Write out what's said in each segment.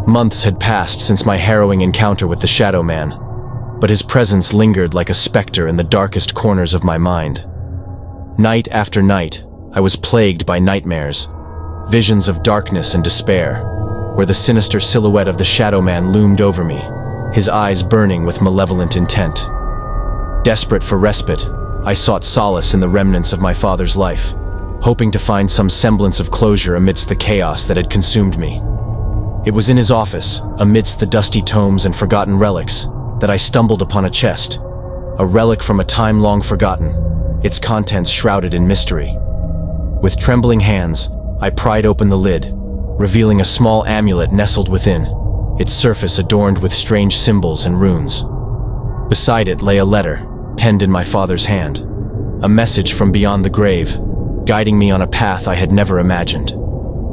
Months had passed since my harrowing encounter with the Shadow Man, but his presence lingered like a specter in the darkest corners of my mind. Night after night, I was plagued by nightmares, visions of darkness and despair, where the sinister silhouette of the Shadow Man loomed over me, his eyes burning with malevolent intent. Desperate for respite, I sought solace in the remnants of my father's life, hoping to find some semblance of closure amidst the chaos that had consumed me. It was in his office, amidst the dusty tomes and forgotten relics, that I stumbled upon a chest, a relic from a time long forgotten, its contents shrouded in mystery. With trembling hands, I pried open the lid, revealing a small amulet nestled within, its surface adorned with strange symbols and runes. Beside it lay a letter, penned in my father's hand, a message from beyond the grave, guiding me on a path I had never imagined.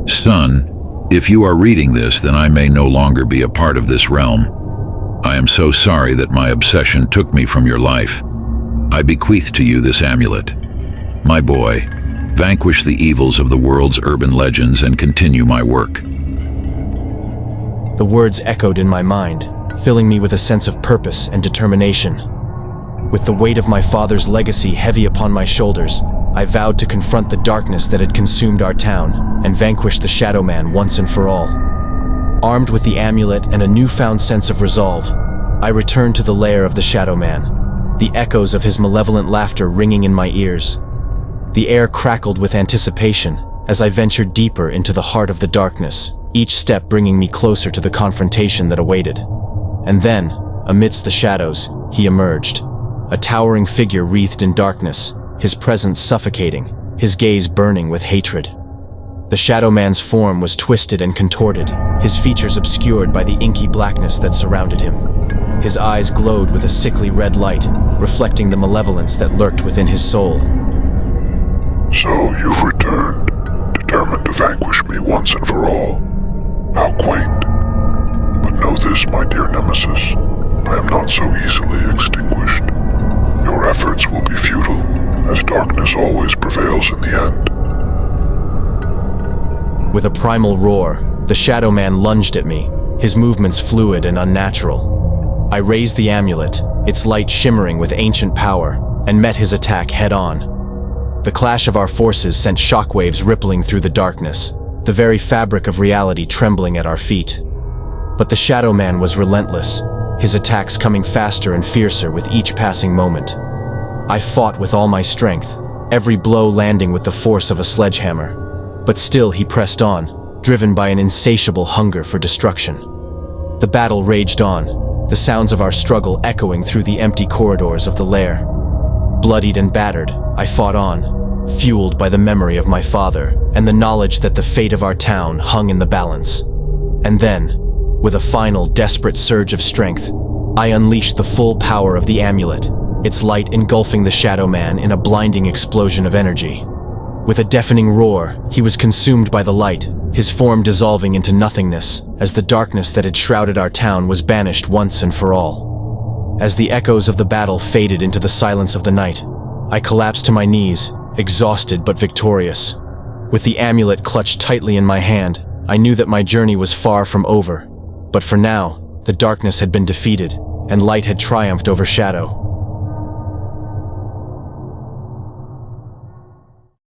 Son, if you are reading this, then I may no longer be a part of this realm. I am so sorry that my obsession took me from your life. I bequeath to you this amulet. My boy, vanquish the evils of the world's urban legends and continue my work. The words echoed in my mind, filling me with a sense of purpose and determination. With the weight of my father's legacy heavy upon my shoulders, I vowed to confront the darkness that had consumed our town and vanquish the Shadow Man once and for all. Armed with the amulet and a newfound sense of resolve, I returned to the lair of the Shadow Man, the echoes of his malevolent laughter ringing in my ears. The air crackled with anticipation as I ventured deeper into the heart of the darkness, each step bringing me closer to the confrontation that awaited. And then, amidst the shadows, he emerged, a towering figure wreathed in darkness, his presence suffocating, his gaze burning with hatred. The Shadow Man's form was twisted and contorted, his features obscured by the inky blackness that surrounded him. His eyes glowed with a sickly red light, reflecting the malevolence that lurked within his soul. So you've returned, determined to vanquish me once and for all. How quaint. But know this, my dear nemesis, I am not so easily extinguished. Your efforts will be futile, as darkness always prevails in the end. With a primal roar, the Shadow Man lunged at me, his movements fluid and unnatural. I raised the amulet, its light shimmering with ancient power, and met his attack head-on. The clash of our forces sent shockwaves rippling through the darkness, the very fabric of reality trembling at our feet. But the Shadow Man was relentless, his attacks coming faster and fiercer with each passing moment. I fought with all my strength, every blow landing with the force of a sledgehammer. But still he pressed on, driven by an insatiable hunger for destruction. The battle raged on, the sounds of our struggle echoing through the empty corridors of the lair. Bloodied and battered, I fought on, fueled by the memory of my father and the knowledge that the fate of our town hung in the balance. And then, with a final desperate surge of strength, I unleashed the full power of the amulet, its light engulfing the Shadow Man in a blinding explosion of energy. With a deafening roar, he was consumed by the light, his form dissolving into nothingness as the darkness that had shrouded our town was banished once and for all. As the echoes of the battle faded into the silence of the night, I collapsed to my knees, exhausted but victorious. With the amulet clutched tightly in my hand, I knew that my journey was far from over. But for now, the darkness had been defeated, and light had triumphed over shadow.